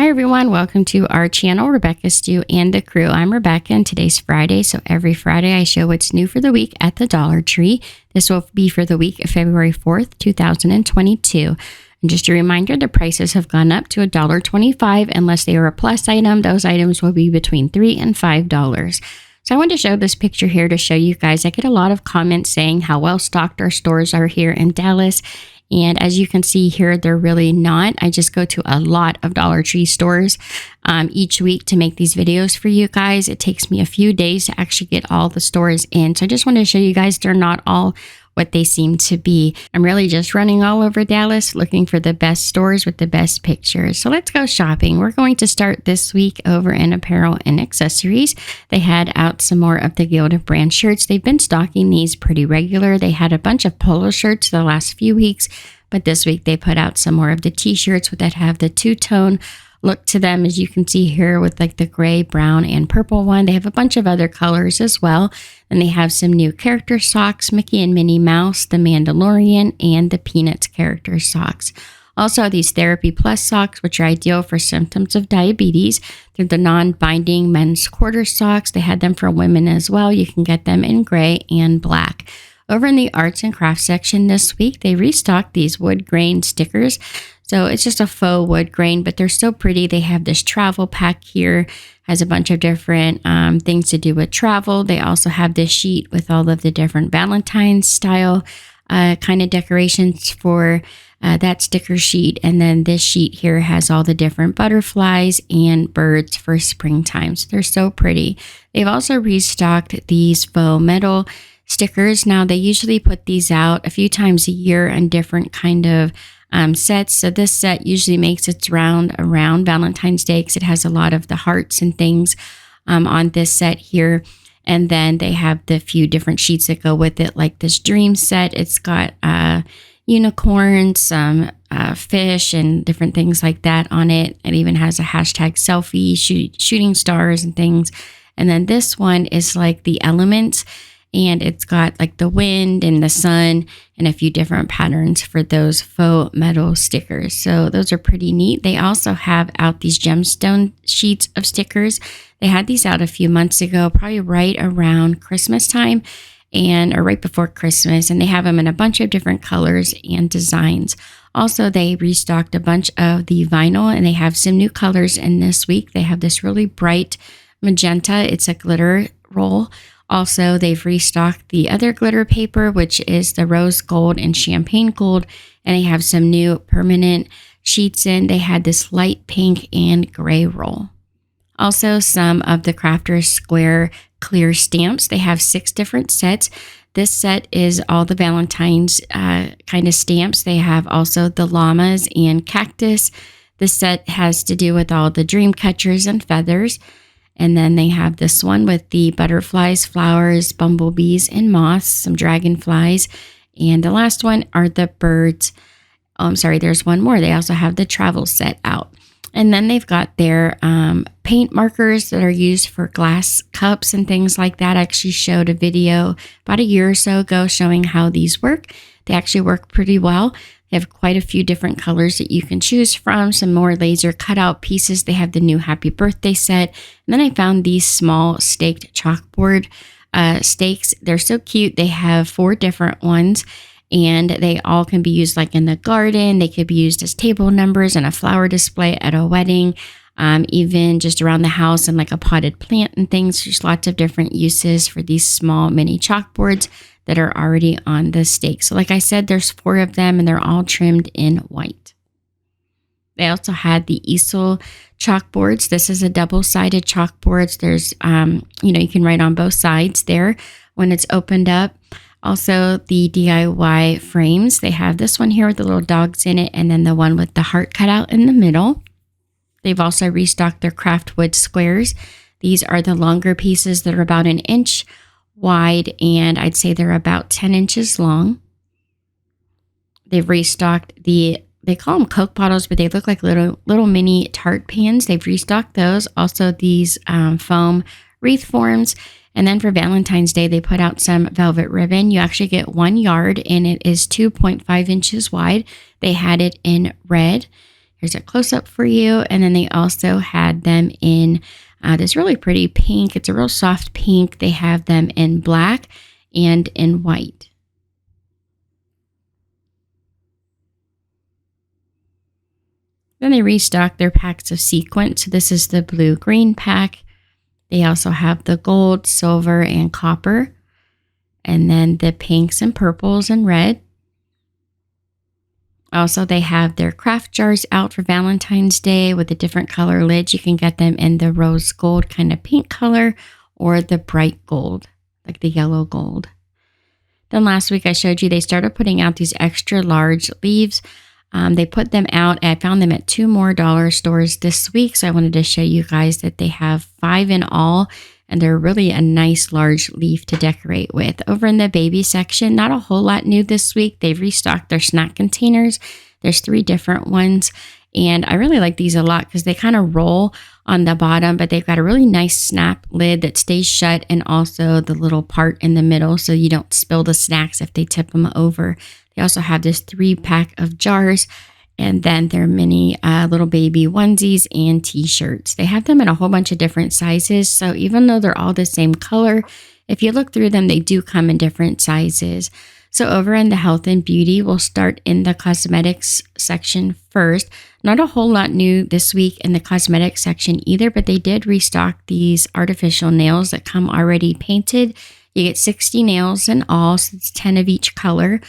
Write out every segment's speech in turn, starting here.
Hi everyone, welcome to our channel, Rebecca Stew and the Crew. I'm Rebecca and today's Friday, so every Friday I show what's new for the week at the Dollar Tree. This will be for the week of February 4th, 2022. And just a reminder, the prices have gone up to $1.25 unless they are a plus item. Those items will be between $3 and $5. So I wanted to show this picture here to show you guys. I get a lot of comments saying how well stocked our stores are here in Dallas. And as you can see here, they're really not. I just go to a lot of Dollar Tree stores each week to make these videos for you guys. It takes me a few days to actually get all the stores in. So I just wanted to show you guys they're not all what they seem to be. I'm really just running all over Dallas looking for the best stores with the best pictures. So let's go shopping. We're going to start this week over in apparel and accessories. They had out some more of the Gilded brand shirts. They've been stocking these pretty regular. They had a bunch of polo shirts the last few weeks, but this week they put out some more of the t-shirts that have the two-tone look to them, as you can see here with like the gray, brown, and purple one. They have a bunch of other colors as well. And they have some new character socks, Mickey and Minnie Mouse, the Mandalorian, and the Peanuts character socks. Also, these Therapy Plus socks, which are ideal for symptoms of diabetes. They're the non-binding men's quarter socks. They had them for women as well. You can get them in gray and black. Over in the arts and crafts section this week, they restocked these wood grain stickers. So it's just a faux wood grain, but they're so pretty. They have this travel pack here, has a bunch of different things to do with travel. They also have this sheet with all of the different Valentine style kind of decorations for that sticker sheet. And then this sheet here has all the different butterflies and birds for springtime. So they're so pretty. They've also restocked these faux metal stickers. Now they usually put these out a few times a year on different kind of sets. So this set usually makes its round around Valentine's Day because it has a lot of the hearts and things on this set here. And then they have the few different sheets that go with it, like this dream set. It's got unicorns, some fish, and different things like that on it. It even has a hashtag selfie, shooting stars and things. And then this one is like the elements. And it's got like the wind and the sun and a few different patterns for those faux metal stickers. So those are pretty neat. They also have out these gemstone sheets of stickers. They had these out a few months ago, probably right around Christmas time or right before Christmas. And they have them in a bunch of different colors and designs. Also, they restocked a bunch of the vinyl and they have some new colors in this week. They have this really bright magenta. It's a glitter roll. Also, they've restocked the other glitter paper, which is the rose gold and champagne gold. And they have some new permanent sheets in. They had this light pink and gray roll. Also, some of the Crafters Square clear stamps. They have 6 different sets. This set is all the Valentine's kind of stamps. They have also the llamas and cactus. This set has to do with all the dream catchers and feathers. And then they have this one with the butterflies, flowers, bumblebees, and moths, some dragonflies. And the last one are the birds. Oh, I'm sorry, there's one more. They also have the travel set out. And then they've got their paint markers that are used for glass cups and things like that. I actually showed a video about a year or so ago showing how these work. They actually work pretty well. They have quite a few different colors that you can choose from, some more laser cutout pieces. They have the new Happy Birthday set. And then I found these small staked chalkboard stakes. They're so cute. They have 4 different ones and they all can be used like in the garden. They could be used as table numbers and a flower display at a wedding, even just around the house and like a potted plant and things. There's lots of different uses for these small mini chalkboards that are already on the stake. So like I said, there's 4 of them and they're all trimmed in white. They also had the easel chalkboards. This is a double-sided chalkboard. There's, you can write on both sides there when it's opened up. Also the DIY frames. They have this one here with the little dogs in it and then the one with the heart cut out in the middle. They've also restocked their craft wood squares. These are the longer pieces that are about 1 inch wide, and I'd say they're about 10 inches long. They've restocked they call them Coke bottles, but they look like little mini tart pans. They've restocked those. Also these foam wreath forms. And then for Valentine's Day, they put out some velvet ribbon. You actually get 1 yard and it is 2.5 inches wide. They had it in red. Here's a close-up for you. And then they also had them in this really pretty pink. It's a real soft pink. They have them in black and in white. Then they restocked their packs of sequins. So this is the blue-green pack. They also have the gold, silver, and copper. And then the pinks and purples and red. Also, they have their craft jars out for Valentine's Day with the different color lids. You can get them in the rose gold kind of pink color or the bright gold, like the yellow gold. Then last week I showed you they started putting out these extra large leaves. They put them out. I found them at 2 more dollar stores this week. So I wanted to show you guys that they have 5 in all. And they're really a nice large leaf to decorate with. Over in the baby section, not a whole lot new this week. They've restocked their snack containers. There's 3 different ones. And I really like these a lot because they kind of roll on the bottom, but they've got a really nice snap lid that stays shut and also the little part in the middle so you don't spill the snacks if they tip them over. They also have this 3-pack of jars. And then their mini little baby onesies and t-shirts. They have them in a whole bunch of different sizes. So even though they're all the same color, if you look through them, they do come in different sizes. So over in the health and beauty, we'll start in the cosmetics section first. Not a whole lot new this week in the cosmetics section either, but they did restock these artificial nails that come already painted. You get 60 nails in all, so it's 10 of each color.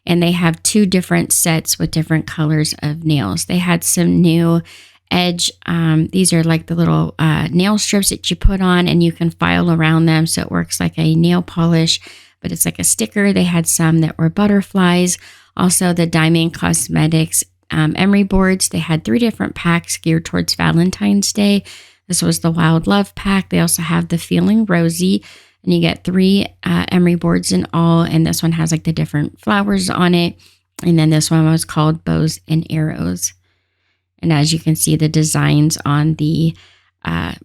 And they have 2 different sets with different colors of nails. They had some new edge. These are like the little nail strips that you put on and you can file around them. So it works like a nail polish, but it's like a sticker. They had some that were butterflies. Also the Diamond Cosmetics emery boards. They had 3 different packs geared towards Valentine's Day. This was the Wild Love pack. They also have the Feeling Rosy. And you get 3 emery boards in all. And this one has like the different flowers on it. And then this one was called Bows and Arrows. And as you can see, the designs on the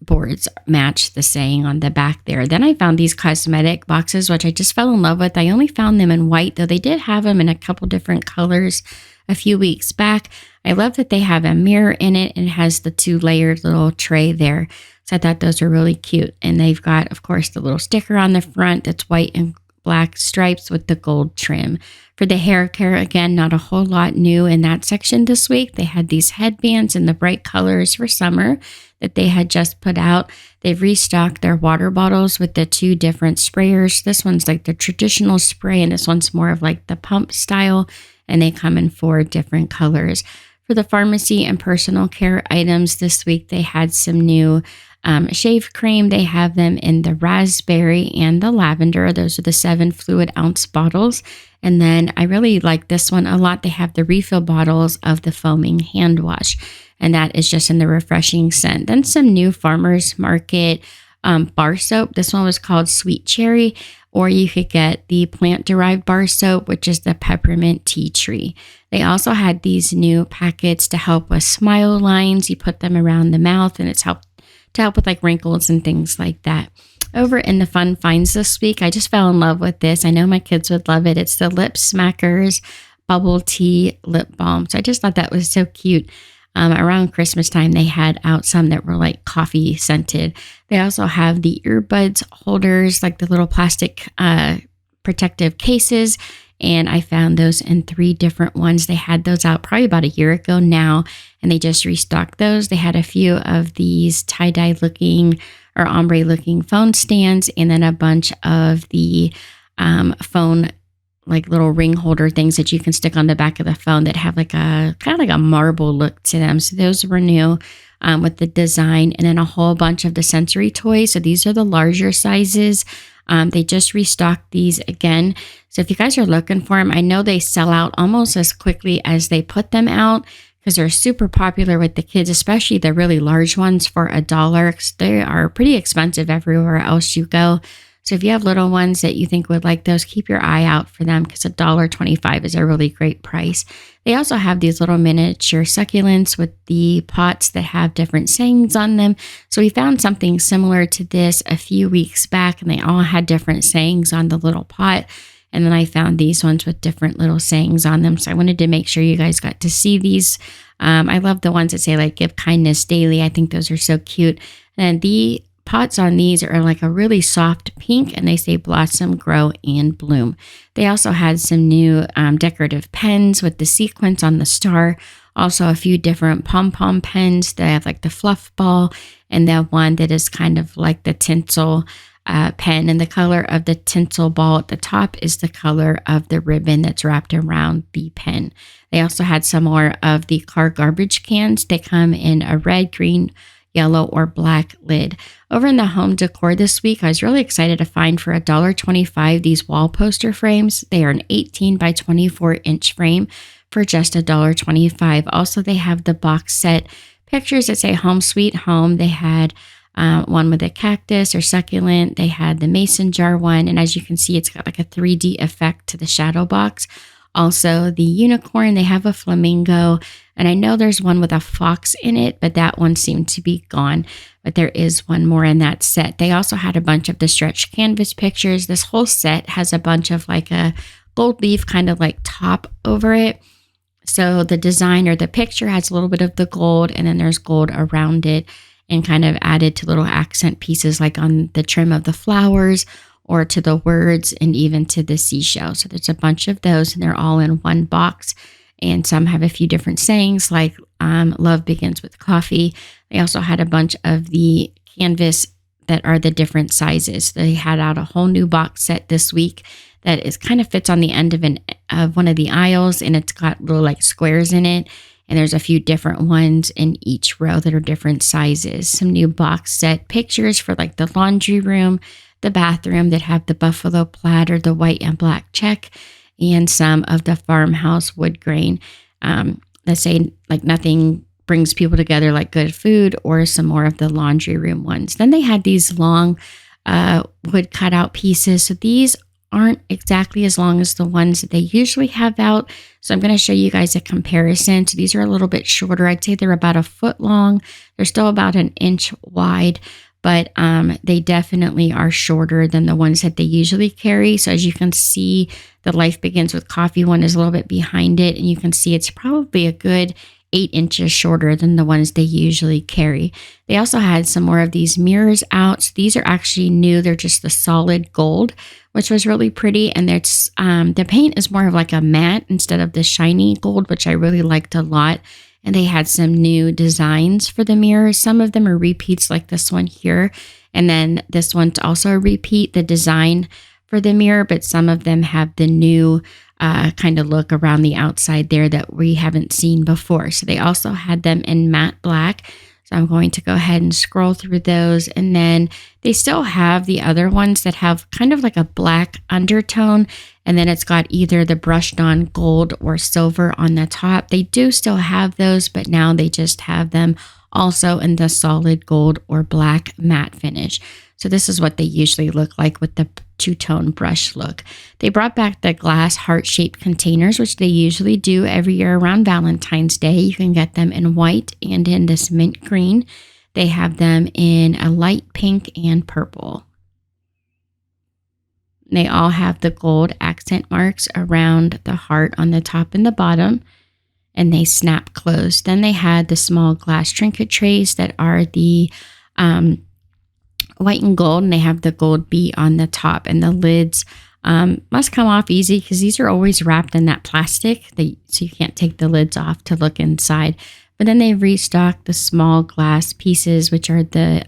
boards match the saying on the back there. Then I found these cosmetic boxes, which I just fell in love with. I only found them in white, though they did have them in a couple different colors a few weeks back. I love that they have a mirror in it and it has the 2-layered little tray there. So I thought those are really cute. And they've got, of course, the little sticker on the front that's white and black stripes with the gold trim. For the hair care, again, not a whole lot new in that section this week. They had these headbands in the bright colors for summer that they had just put out. They've restocked their water bottles with the 2 different sprayers. This one's like the traditional spray and this one's more of like the pump style. And they come in 4 different colors. For the pharmacy and personal care items this week, they had some new shave cream. They have them in the raspberry and the lavender. Those are the 7 fluid ounce bottles. And then I really like this one a lot. They have the refill bottles of the foaming hand wash. And that is just in the refreshing scent. Then some new farmers market bar soap. This one was called Sweet Cherry. Or you could get the plant-derived bar soap, which is the peppermint tea tree. They also had these new packets to help with smile lines. You put them around the mouth and it's helped to help with like wrinkles and things like that. Over in the fun finds this week, I just fell in love with this. I know my kids would love it. It's the Lip Smackers Bubble Tea Lip Balm. So I just thought that was so cute. Around Christmas time, they had out some that were like coffee scented. They also have the earbuds holders, like the little plastic protective cases. And I found those in 3 different ones. They had those out probably about a year ago now, and they just restocked those. They had a few of these tie-dye looking or ombre looking phone stands, and then a bunch of the phone like little ring holder things that you can stick on the back of the phone that have like a kind of like a marble look to them. So those were new with the design, and then a whole bunch of the sensory toys. So these are the larger sizes. They just restocked these again. So if you guys are looking for them, I know they sell out almost as quickly as they put them out because they're super popular with the kids, especially the really large ones for $1 because they are pretty expensive everywhere else you go. So if you have little ones that you think would like those, keep your eye out for them because $1.25 is a really great price. They also have these little miniature succulents with the pots that have different sayings on them. So we found something similar to this a few weeks back, and they all had different sayings on the little pot. And then I found these ones with different little sayings on them. So I wanted to make sure you guys got to see these. I love the ones that say like give kindness daily. I think those are so cute. And the pots on these are like a really soft pink, and they say blossom, grow, and bloom. They also had some new decorative pens with the sequins on the star. Also a few different pom-pom pens. They have like the fluff ball and the one that is kind of like the tinsel pen. And the color of the tinsel ball at the top is the color of the ribbon that's wrapped around the pen. They also had some more of the car garbage cans. They come in a red, green, yellow, or black lid. Over in the home decor this week, I was really excited to find for $1.25 these wall poster frames. They are an 18 by 24 inch frame for just $1.25. Also, they have the box set pictures that say home sweet home. They had one with a cactus or succulent. They had the mason jar one. And as you can see, it's got like a 3D effect to the shadow box. Also, the unicorn, they have a flamingo. And I know there's one with a fox in it, but that one seemed to be gone. But there is one more in that set. They also had a bunch of the stretched canvas pictures. This whole set has a bunch of like a gold leaf kind of like top over it. So the design or the picture has a little bit of the gold, and then there's gold around it and kind of added to little accent pieces like on the trim of the flowers or to the words and even to the seashell. So there's a bunch of those, and they're all in one box. And some have a few different sayings like love begins with coffee. They also had a bunch of the canvas that are the different sizes. They had out a whole new box set this week that is kind of fits on the end of one of the aisles, and it's got little like squares in it. And there's a few different ones in each row that are different sizes. Some new box set pictures for like the laundry room, the bathroom that have the buffalo plaid or the white and black check, and some of the farmhouse wood grain that say like nothing brings people together like good food, or some more of the laundry room ones. Then they had these long wood cutout pieces. So these aren't exactly as long as the ones that they usually have out. So I'm going to show you guys a comparison. So these are a little bit shorter. I'd say they're about a foot long. They're still about an inch wide, but they definitely are shorter than the ones that they usually carry. So as you can see, the Life Begins with Coffee one is a little bit behind it, and you can see it's probably a good 8 inches shorter than the ones they usually carry. They also had some more of these mirrors out. So these are actually new. They're just the solid gold, which was really pretty. And it's the paint is more of like a matte instead of the shiny gold, which I really liked a lot. And they had some new designs for the mirrors. Some of them are repeats like this one here. And then this one's also a repeat, the design for the mirror, but some of them have the new kind of look around the outside there that we haven't seen before. So they also had them in matte black. So I'm going to go ahead and scroll through those. And then they still have the other ones that have kind of like a black undertone. And then it's got either the brushed on gold or silver on the top. They do still have those, but now they just have them also in the solid gold or black matte finish. So this is what they usually look like with the two-tone brush look. They brought back the glass heart-shaped containers, which they usually do every year around Valentine's Day. You can get them in white and in this mint green. They have them in a light pink and purple. They all have the gold accent marks around the heart on the top and the bottom, and they snap closed. Then they had the small glass trinket trays that are the white and gold, and they have the gold bee on the top, and the lids must come off easy because these are always wrapped in that plastic, so you can't take the lids off to look inside. But then they restocked the small glass pieces, which are the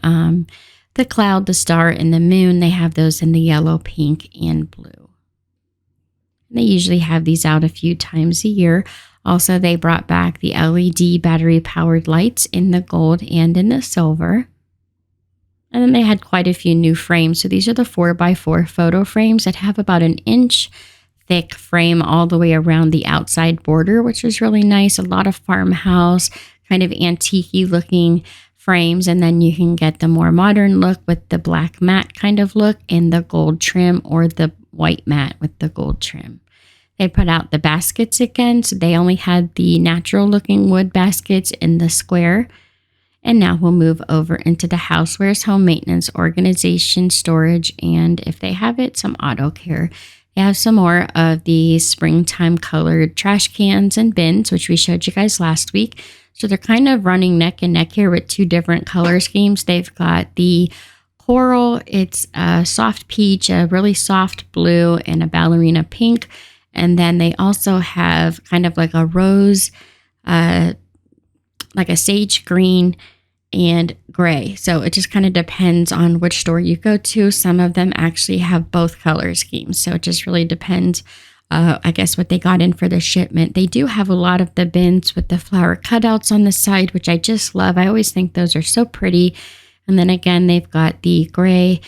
cloud, the star, and the moon. They have those in the yellow, pink, and blue. And they usually have these out a few times a year. Also, they brought back the LED battery-powered lights in the gold and in the silver. And then they had quite a few new frames. So these are the 4x4 photo frames that have about an inch thick frame all the way around the outside border, which is really nice. A lot of farmhouse, kind of antique-y looking frames. And then you can get the more modern look with the black matte kind of look in the gold trim, or the white matte with the gold trim. They put out the baskets again. So they only had the natural looking wood baskets in the square. And now we'll move over into the housewares, home maintenance, organization, storage, and if they have it, some auto care. They have some more of the springtime colored trash cans and bins, which we showed you guys last week. So they're kind of running neck and neck here with two different color schemes. They've got the coral, it's a soft peach, a really soft blue, and a ballerina pink. And then they also have kind of like a rose, like a sage green and gray. So it just kind of depends on which store you go to. Some of them actually have both color schemes. So it just really depends, I guess, what they got in for the shipment. They do have a lot of the bins with the flower cutouts on the side, which I just love. I always think those are so pretty. And then again, they've got the gray,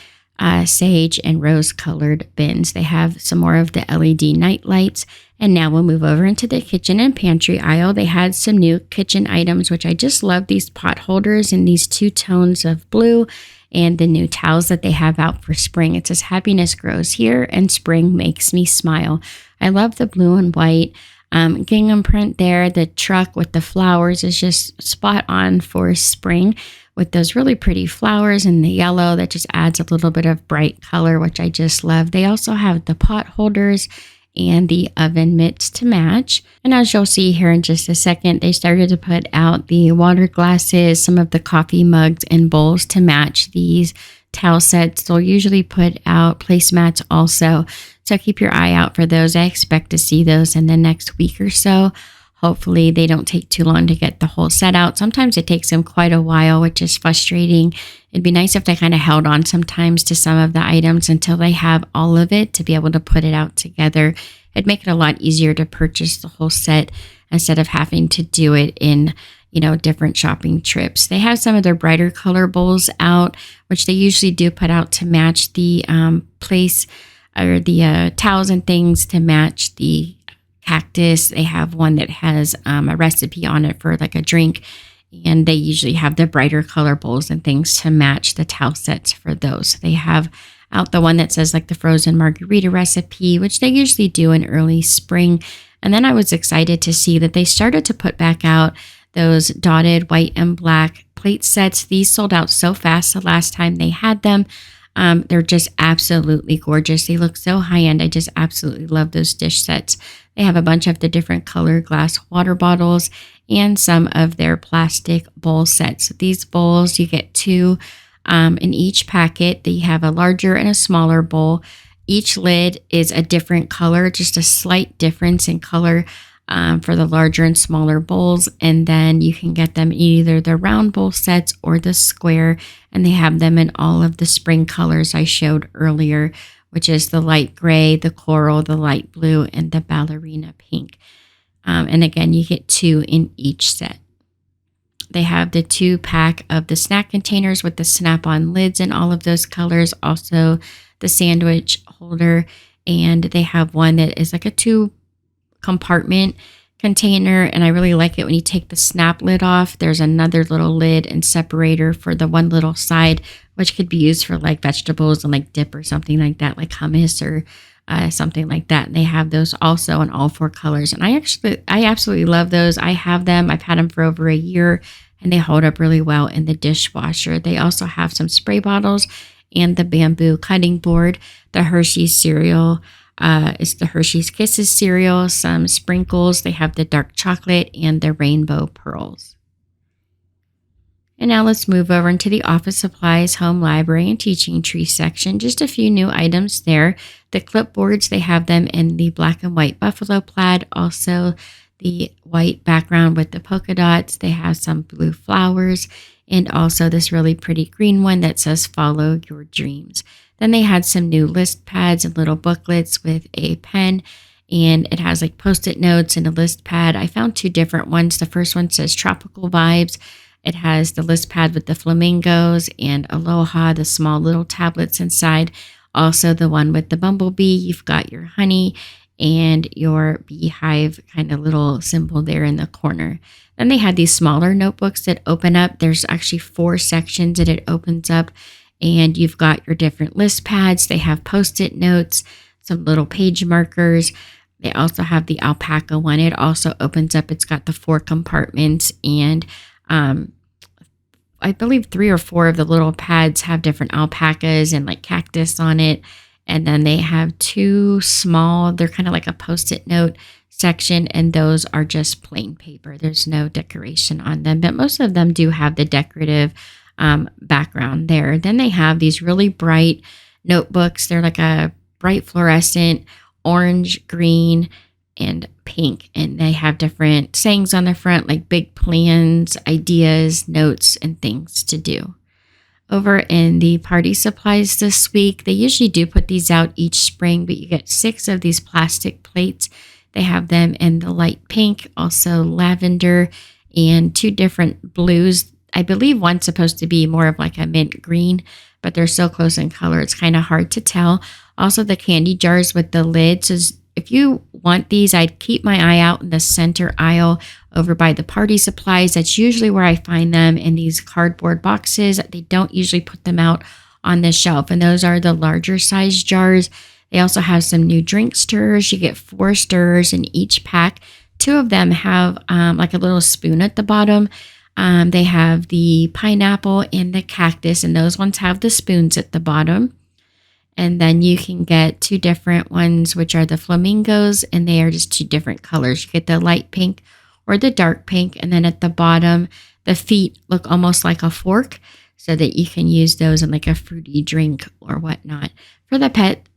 sage, and rose colored bins. They have some more of the LED night lights. And now we'll move over into the kitchen and pantry aisle. They had some new kitchen items, which I just love, these pot holders in these two tones of blue, and the new towels that they have out for spring. It says happiness grows here and spring makes me smile. I love the blue and white gingham print there. The truck with the flowers is just spot on for spring with those really pretty flowers and the yellow that just adds a little bit of bright color, which I just love. They also have the pot holders and the oven mitts to match. And as you'll see here in just a second, they started to put out the water glasses, some of the coffee mugs and bowls to match these towel sets. They'll usually put out placemats also. So keep your eye out for those. I expect to see those in the next week or so. Hopefully they don't take too long to get the whole set out. Sometimes it takes them quite a while, which is frustrating. It'd be nice if they kind of held on sometimes to some of the items until they have all of it to be able to put it out together. It'd make it a lot easier to purchase the whole set instead of having to do it in, different shopping trips. They have some of their brighter color bowls out, which they usually do put out to match the place or the towels and things to match the cactus. They have one that has a recipe on it for like a drink, and they usually have the brighter color bowls and things to match the towel sets for those. They have out the one that says like the frozen margarita recipe, which they usually do in early spring. And then I was excited to see that they started to put back out those dotted white and black plate sets. These sold out so fast the last time they had them. They're just absolutely gorgeous. They look so high-end. I just absolutely love those dish sets. They have a bunch of the different color glass water bottles and some of their plastic bowl sets. These bowls, you get two in each packet. They have a larger and a smaller bowl. Each lid is a different color, just a slight difference in color for the larger and smaller bowls. And then you can get them in either the round bowl sets or the square. And they have them in all of the spring colors I showed earlier, which is the light gray, the coral, the light blue, and the ballerina pink. And again, you get two in each set. They have the 2-pack of the snack containers with the snap-on lids in all of those colors. Also, the sandwich holder. And they have one that is like a 2-compartment container. And I really like it when you take the snap lid off. There's another little lid and separator for the one little side, which could be used for like vegetables and like dip or something like that, like hummus or something like that. And they have those also in all 4 colors. And I absolutely love those. I have them. I've had them for over a year, and they hold up really well in the dishwasher. They also have some spray bottles and the bamboo cutting board, the Hershey's cereal. It's the Hershey's Kisses cereal, some sprinkles. They have the dark chocolate and the rainbow pearls. And now let's move over into the office supplies, home library, and teaching tree section. Just a few new items there. The clipboards, they have them in the black and white buffalo plaid, also the white background with the polka dots. They have some blue flowers and also this really pretty green one that says follow your dreams. Then they had some new list pads and little booklets with a pen, and it has like post-it notes and a list pad. I found 2 different ones. The first one says tropical vibes. It has the list pad with the flamingos and aloha, the small little tablets inside. Also the one with the bumblebee. You've got your honey and your beehive kind of little symbol there in the corner. Then they had these smaller notebooks that open up. There's actually 4 sections that it opens up, and you've got your different list pads. They have post-it notes, some little page markers. They also have the alpaca one. It also opens up. It's got the 4 compartments, and I believe 3 or 4 of the little pads have different alpacas and like cactus on it. And then they have two small, they're kind of like a post-it note section, and those are just plain paper. There's no decoration on them, but most of them do have the decorative background there. Then they have these really bright notebooks. They're like a bright fluorescent orange, green, and pink. And they have different sayings on the front, like big plans, ideas, notes, and things to do. Over in the party supplies this week, they usually do put these out each spring, but you get 6 of these plastic plates. They have them in the light pink, also lavender, and 2 different blues. I believe one's supposed to be more of like a mint green, but they're so close in color, it's kind of hard to tell. Also, the candy jars with the lids. If you want these, I'd keep my eye out in the center aisle over by the party supplies. That's usually where I find them, in these cardboard boxes. They don't usually put them out on the shelf, and those are the larger size jars. They also have some new drink stirrers. You get 4 stirrers in each pack. 2 of them have like a little spoon at the bottom. They have the pineapple and the cactus, and those ones have the spoons at the bottom. And then you can get 2 different ones, which are the flamingos, and they are just 2 different colors. You get the light pink or the dark pink. And then at the bottom, the feet look almost like a fork, so that you can use those in like a fruity drink or whatnot. For the pet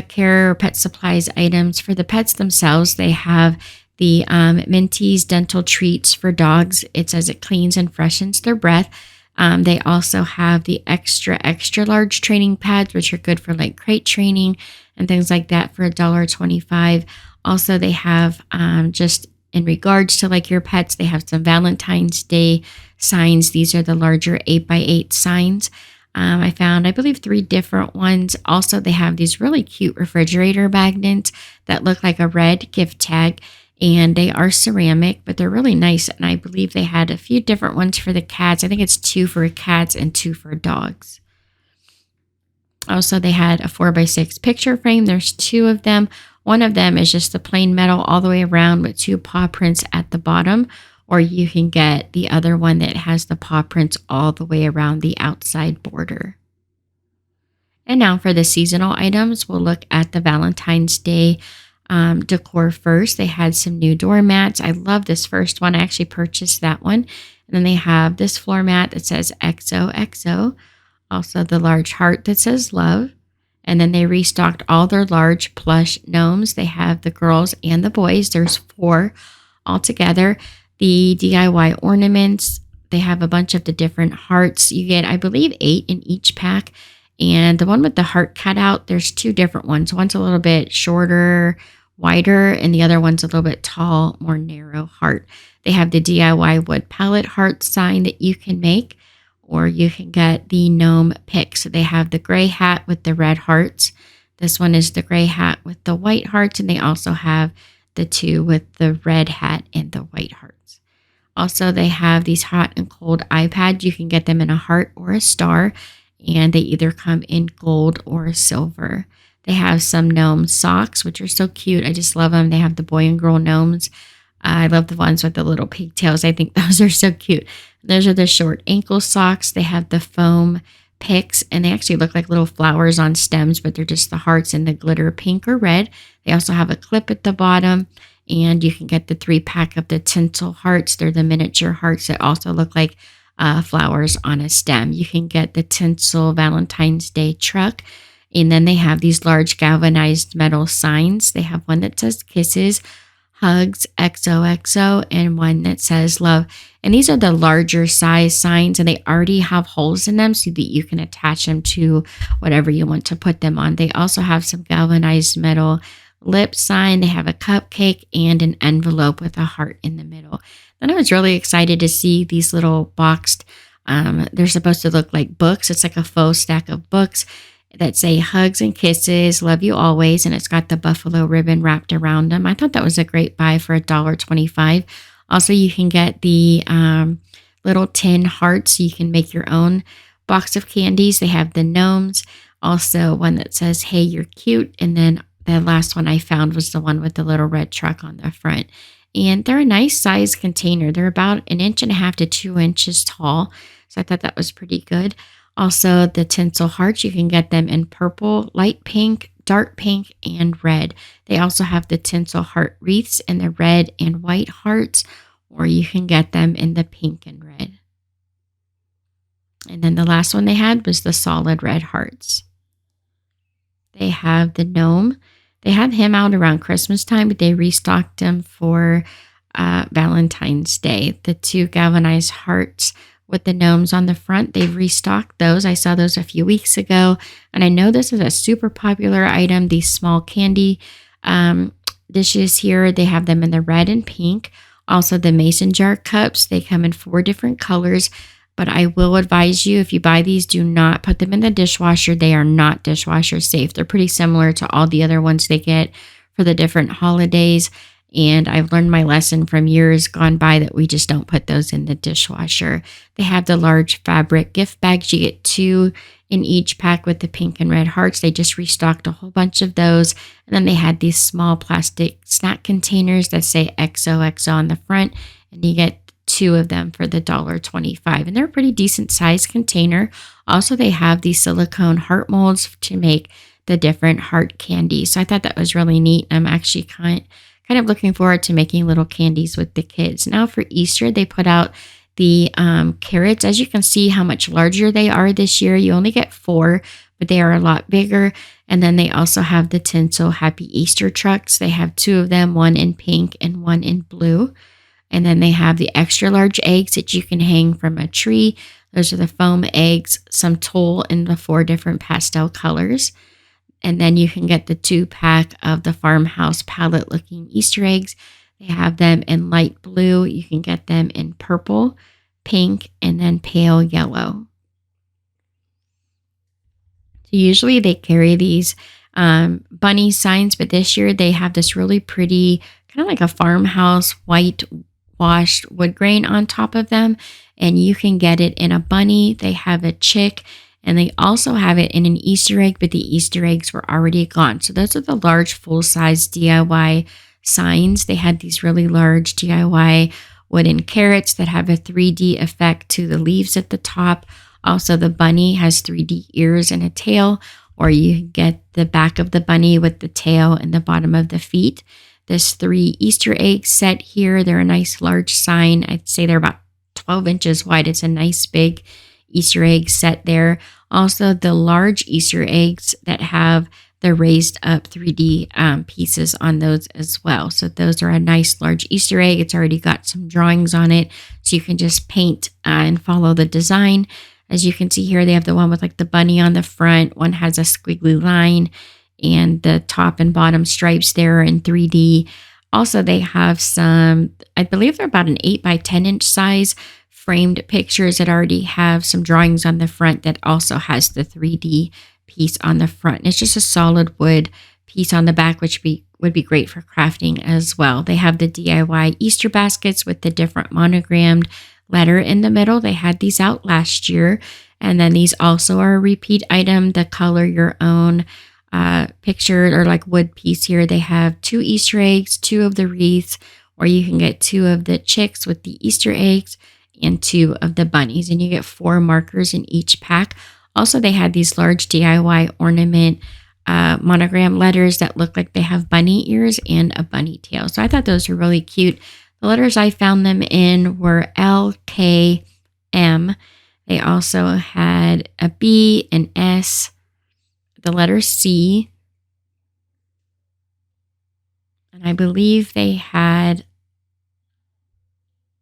care or pet supplies items, for the pets themselves, they have the Minties dental treats for dogs. It says it cleans and freshens their breath. They also have the extra large training pads, which are good for like crate training and things like that, for $1.25. Also, they have just in regards to like your pets, they have some Valentine's Day signs. These are the larger 8x8 signs. I found, I believe, 3 different ones. Also, they have these really cute refrigerator magnets that look like a red gift tag, and they are ceramic, but they're really nice. And I believe they had a few different ones for the cats. I think it's 2 for cats and 2 for dogs. Also, they had a 4x6 picture frame. There's 2 of them. One of them is just the plain metal all the way around with 2 paw prints at the bottom, or you can get the other one that has the paw prints all the way around the outside border. And now for the seasonal items, we'll look at the Valentine's Day decor first. They had some new doormats. I love this first one. I actually purchased that one. And then they have this floor mat that says XOXO. Also the large heart that says love. And then they restocked all their large plush gnomes. They have the girls and the boys. There's 4 altogether. The DIY ornaments, they have a bunch of the different hearts. You get, I believe, 8 in each pack. And the one with the heart cutout, there's 2 different ones. One's a little bit shorter, wider, and the other one's a little bit tall, more narrow heart. They have the DIY wood palette heart sign that you can make, or you can get the gnome pick. So they have the gray hat with the red hearts. This one is the gray hat with the white hearts, and they also have the 2 with the red hat and the white hearts. Also, they have these hot and cold iPads. You can get them in a heart or a star, and they either come in gold or silver. They have some gnome socks, which are so cute. I just love them. They have the boy and girl gnomes. I love the ones with the little pigtails. I think those are so cute. Those are the short ankle socks. They have the foam picks, and they actually look like little flowers on stems, but they're just the hearts in the glitter pink or red. They also have a clip at the bottom, and you can get the 3-pack of the tinsel hearts. They're the miniature hearts that also look like flowers on a stem. You can get the tinsel Valentine's Day truck. And then they have these large galvanized metal signs. They have one that says kisses, hugs, XOXO, and one that says love. And these are the larger size signs, and they already have holes in them so that you can attach them to whatever you want to put them on. They also have some galvanized metal lip sign. They have a cupcake and an envelope with a heart in the middle. Then I was really excited to see these little boxed, they're supposed to look like books. It's like a faux stack of books that say hugs and kisses, love you always, and it's got the buffalo ribbon wrapped around them. I thought that was a great buy for $1.25. Also, you can get the little tin hearts, so you can make your own box of candies. They have the gnomes, also one that says, hey, you're cute, and then the last one I found was the one with the little red truck on the front. And they're a nice size container. They're about 1.5 inches to 2 inches tall. So I thought that was pretty good. Also, the tinsel hearts, you can get them in purple, light pink, dark pink and red. They also have the tinsel heart wreaths in the red and white hearts, or you can get them in the pink and red. And then the last one they had was the solid red hearts. They have the gnome. They had him out around Christmas time, but they restocked him for Valentine's Day. The 2 galvanized hearts with the gnomes on the front, they've restocked those. I saw those a few weeks ago, and I know this is a super popular item. These small candy dishes here, they have them in the red and pink. Also, the mason jar cups, they come in 4 different colors. But I will advise you, if you buy these, do not put them in the dishwasher. They are not dishwasher safe. They're pretty similar to all the other ones they get for the different holidays. And I've learned my lesson from years gone by that we just don't put those in the dishwasher. They have the large fabric gift bags. You get 2 in each pack with the pink and red hearts. They just restocked a whole bunch of those. And then they had these small plastic snack containers that say XOXO on the front. And you get 2 of them for the $1.25, and they're a pretty decent sized container. Also, they have these silicone heart molds to make the different heart candies. So I thought that was really neat. I'm actually kind of looking forward to making little candies with the kids. Now for Easter, they put out the carrots. As you can see how much larger they are this year. You only get 4, but they are a lot bigger. And then they also have the tinsel Happy Easter trucks. They have 2 of them, one in pink and one in blue. And then they have the extra large eggs that you can hang from a tree. Those are the foam eggs, some tulle in the 4 different pastel colors. And then you can get the 2-pack of the farmhouse palette looking Easter eggs. They have them in light blue. You can get them in purple, pink, and then pale yellow. So usually they carry these bunny signs, but this year they have this really pretty, kind of like a farmhouse white washed wood grain on top of them, and you can get it in a bunny. They have a chick, and they also have it in an Easter egg, but the Easter eggs were already gone. So those are the large full-size DIY signs. They had these really large DIY wooden carrots that have a 3D effect to the leaves at the top. Also, the bunny has 3D ears and a tail, or you get the back of the bunny with the tail and the bottom of the feet. This 3 Easter eggs set here. They're a nice large sign. I'd say they're about 12 inches wide. It's a nice big Easter egg set there. Also, the large Easter eggs that have the raised up 3D pieces on those as well. So those are a nice large Easter egg. It's already got some drawings on it, so you can just paint and follow the design. As you can see here, they have the one with like the bunny on the front. One has a squiggly line, and the top and bottom stripes there are in 3D. Also, they have some, I believe they're about an 8 by 10 inch size framed pictures that already have some drawings on the front that also has the 3D piece on the front. And it's just a solid wood piece on the back, which would be great for crafting as well. They have the DIY Easter baskets with the different monogrammed letter in the middle. They had these out last year. And then these also are a repeat item, the color your own picture or like wood piece here. They have 2 Easter eggs, 2 of the wreaths, or you can get 2 of the chicks with the Easter eggs and 2 of the bunnies, and you get 4 markers in each pack. Also, they had these large DIY ornament monogram letters that look like they have bunny ears and a bunny tail. So I thought those were really cute. The letters I found them in were L, K, M. They also had a B, an S, the letter C, and I believe they had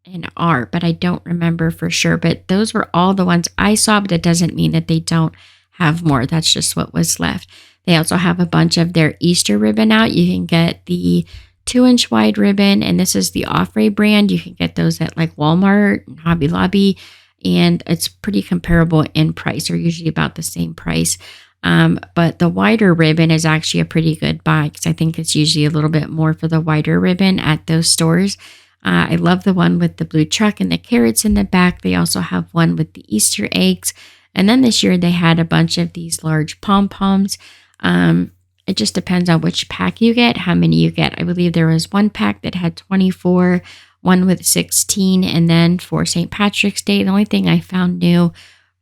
an R, but I don't remember for sure. But those were all the ones I saw, but that doesn't mean that they don't have more. That's just what was left. They also have a bunch of their Easter ribbon out. You can get the 2-inch wide ribbon, and this is the Offray brand. You can get those at like Walmart and Hobby Lobby, and it's pretty comparable in price. They're usually about the same price. But the wider ribbon is actually a pretty good buy because I think it's usually a little bit more for the wider ribbon at those stores. I love the one with the blue truck and the carrots in the back. They also have one with the Easter eggs. And then this year they had a bunch of these large pom-poms. It just depends on which pack you get, how many you get. I believe there was one pack that had 24, one with 16, and then for St. Patrick's Day, the only thing I found new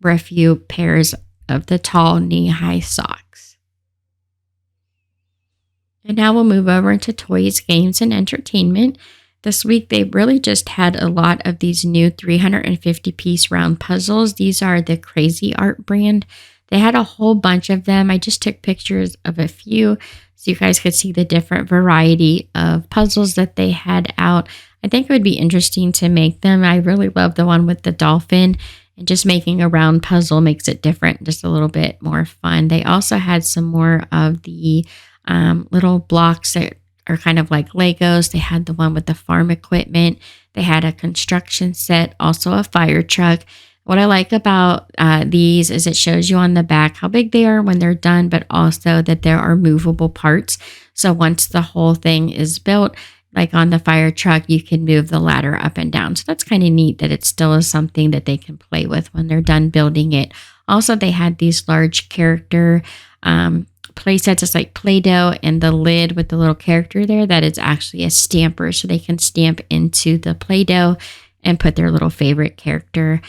were a few pairs of the tall knee-high socks. And now we'll move over into toys, games, and entertainment. This week, they really just had a lot of these new 350-piece round puzzles. These are the Crazy Art brand. They had a whole bunch of them. I just took pictures of a few so you guys could see the different variety of puzzles that they had out. I think it would be interesting to make them. I really love the one with the dolphin, and just making a round puzzle makes it different, just a little bit more fun. They also had some more of the little blocks that are kind of like Legos. They had the one with the farm equipment. They had a construction set, also a fire truck. What I like about these is it shows you on the back how big they are when they're done, but also that there are movable parts. So once the whole thing is built, like on the fire truck, you can move the ladder up and down. So that's kind of neat that it still is something that they can play with when they're done building it. Also, they had these large character play sets. It's like Play-Doh, and the lid with the little character there, that is actually a stamper. So they can stamp into the Play-Doh and put their little favorite character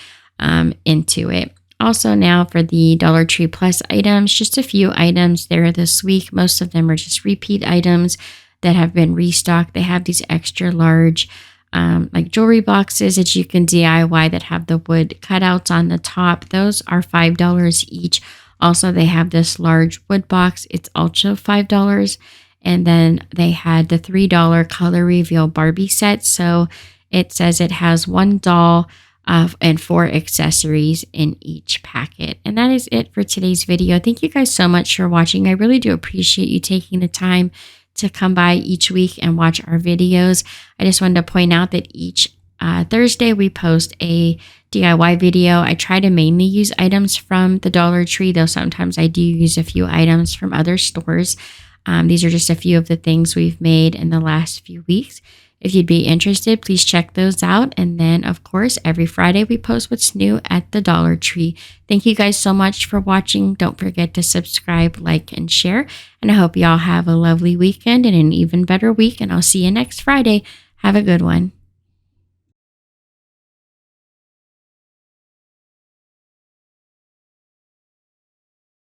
into it. Also, now for the Dollar Tree Plus items, just a few items there this week. Most of them are just repeat items that have been restocked. They have these extra large like jewelry boxes that you can DIY that have the wood cutouts on the top. Those are $5 each. Also, they have this large wood box. It's also $5. And then they had the $3 color reveal Barbie set. So it says it has one doll and 4 accessories in each packet. And that is it for today's video. Thank you guys so much for watching. I really do appreciate you taking the time to come by each week and watch our videos. I just wanted to point out that each Thursday we post a DIY video. I try to mainly use items from the Dollar Tree, though sometimes I do use a few items from other stores. These are just a few of the things we've made in the last few weeks. If you'd be interested, please check those out. And then, of course, every Friday we post what's new at the Dollar Tree. Thank you guys so much for watching. Don't forget to subscribe, like, and share. And I hope y'all have a lovely weekend and an even better week. And I'll see you next Friday. Have a good one.